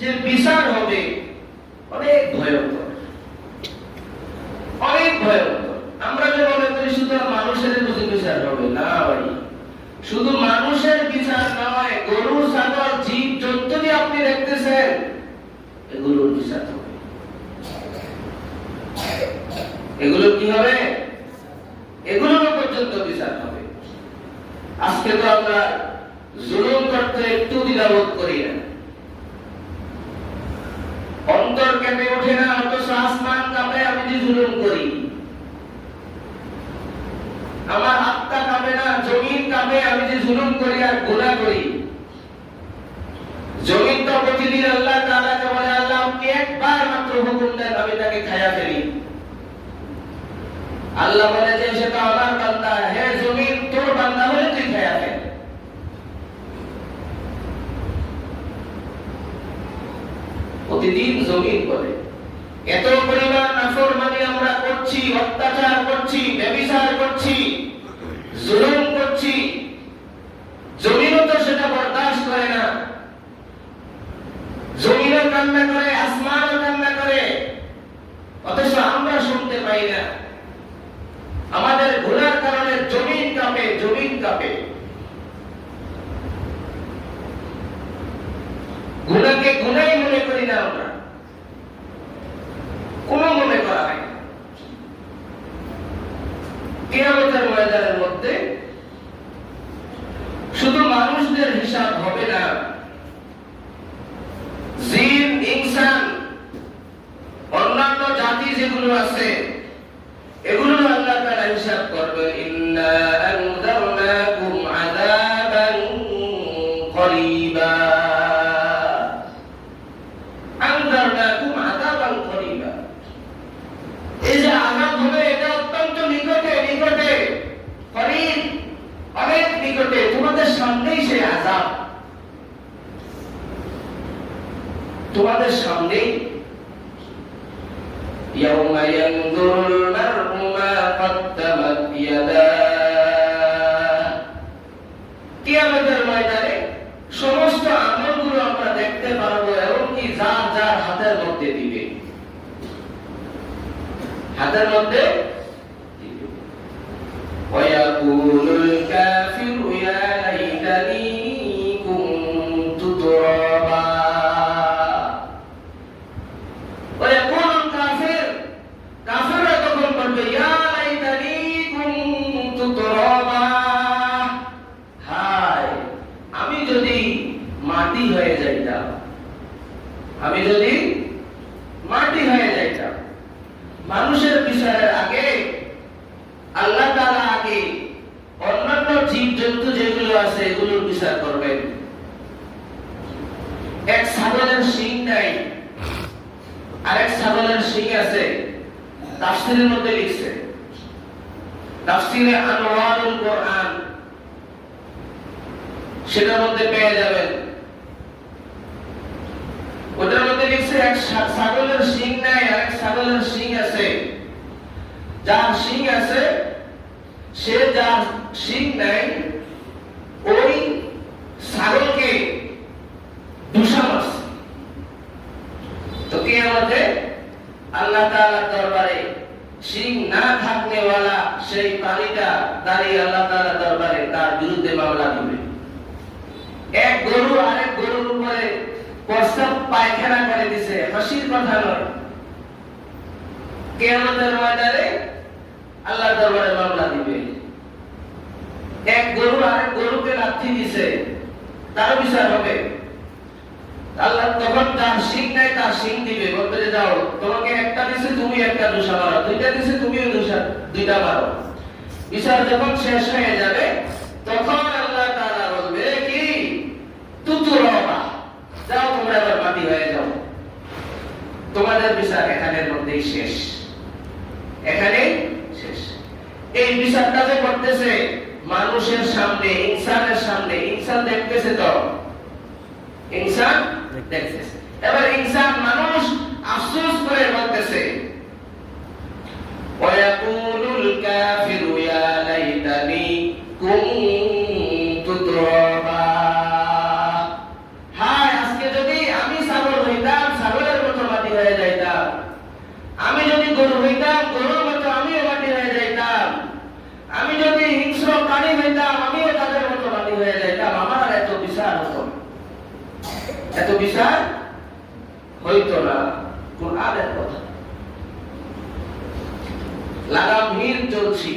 যে বিচার হবে অনেক ভয়ঙ্কর, অনেক ভয়ঙ্কর। আমরা যে মনে করি শুধু মানুষের বুঝি বিচার হবে, না ভাই, শুধু মানুষের বিচার নয়, গরু ছাগল জীব জন্তু যে আপনি দেখতেছেন এগুলোর বিচার হবে। এগুলো কি হবে? এগুলোর পর্যন্ত বিচার হবে। আজকে তো আমরা জুলুম করতে একটু দ্বিধাবোধ করি না, অন্তর কেঁপে ওঠে না, অথচ আসমান কাঁপে আমি যে জুলুম করি। আমার আত্মা কাঁপে না, জমিন কাঁপে আমি যে জুলুম করি আর গুনাহ করি। জমিন তো প্রতিদিন আল্লাহ তাআলাকে বলে, আল্লাহ আপনি একবার মাত্র হুকুম দেন আমি তাকে খায়া ফেলি। আল্লাহ বলে যে সে তো আমার বান্দা, হে জমিন তোর বান্দা হলে তুই খায়া ফেল। প্রতিদিন জমিন বলে। এত পরিমাণ নাফরমানি আমরা করছি, অত্যাচার করছি, ব্যভিচার করছি, জুলুম করছি, জমিনও তো সেটা বরদাস্ত করে না। জমিনও কান্না করে, আসমানও কান্না করে, অথচ আমরা শুনতে পাই না। আমাদের গুনার কারণে জমিন কাঁপে, জমিন কাঁপে। গুনাহকে গুনাই মনে করি না আমরা, কোনো মনে করা হয় না। কিয়ামতের ময়দানের মধ্যে শুধু মানুষদের হিসাব হবে না, জিন, ইনসান, অন্যান্য জাতি যেগুলো আছে এগুলো আল্লাহ তাআলা হিসাব করবে। ইন্না আনযারনাকুম আযাবান করিবা, আনযারনাকুম আযাবান করিবা। এই যে আযাব হবে এটা অত্যন্ত নিকটে, নিকটে, করিব, অনেক নিকটে, তোমাদের সামনেই সেই আযাব, তোমাদের সামনেই। ইয়াউমা ইয়ানজুরুল মার'উ মা কদ্দামাত ইয়াদাহু, কিয়ামতের ময়দানে সমস্ত আমলগুলো আমরা দেখতে পারবো এবং কি যার যার হাতের মধ্যে দিবে, হাতের মধ্যে দিবে। ওয়ায়াকুলুল কাফিরু ইয়া লাইতানি কুনতু তুরাবা, ওয়ায়াকুলুল কাফির, কাফিররা তখন বলবে ইয়া লাইতানি কুনতু তুরাবা, হায় আমি যদি মাটি হয়ে যাইতাম, আমি যদি মাটি হয়ে যাইতাম। মানুষের বিচারের আগে আল্লাহ তাআলা আগে অন্যান্য জীব জন্তু যেগুলো আছে এগুলোর বিচার করবেন। এক ছাগলের শিং নাই, আরেক ছাগলের শিং আছে। তাফসীরের মধ্যে লিখছে, তাফসীরে আনওয়ারুল কোরআন, সেটার মধ্যে পেয়ে যাবেন। ওটার মধ্যে লিখছে এক ছাগলের শিং নাই, আরেক ছাগলের শিং আছে। যার শিং আছে সে যার শিং নাই ওই ছাগলকে দুষা মারছে। তো কিয়ামতে আল্লাহ তাআলার দরবারে শিং না থাকনেওয়ালা সেই প্রাণীটা দাঁড়িয়ে আল্লাহ তাআলার দরবারে তার বিরুদ্ধে মামলা দিবে। এক গরু আরেক গরুর উপরে প্রস্তাব পায়খানা করে দিছে, হাসির কথা নয়। কিয়ামতের ময়দানে আল্লাহর দরবারে মামলা দিবে। এক গরু আরেক গরুকে লাথি দিছে, তার বিচার হবে। আল্লাহ তখন তার শিং নাই, তার শিং দিবে, বলতে যে যাও তোমাকে একটা দিছে তুমি একটা দোষা মারো, দুইটা দিছে তুমিও দোষা দুইটা মারো। বিচার যখন শেষ হয়ে যাবে তখন আল্লাহ তাআলা বলবে কি তুতুরাবা, যাও তোমরা এবার মাটি হয়ে যাও, তোমাদের বিচার এখানের মধ্যেই শেষ, এখানেই শেষ। এই বিচারটা যে করতেছে মানুষের সামনে, ইনসানের সামনে, ইনসান দেখতেছে, তো ইনসান দেখতেছে। এবার ইনসান মানুষ আফসোস করে বলতেছে ওয়ায়াকুলুল কাফিরু ইয়া লাইতানি কুনতু তুরাবা, হায় আজকে যদি আমি ছাগল হইতাম গরু হইতাম, গরুর মতো আমিও মাটি হয়ে যাইতাম। আমি যদি হিংস্র প্রাণী হইতাম, আমিও তাদের মতো মাটি হয়ে যাইতাম। আমার আর এত বিচার হতো না, এত বিচার হইতো না। কুরআনের কথা, লাগামহীন চলছি।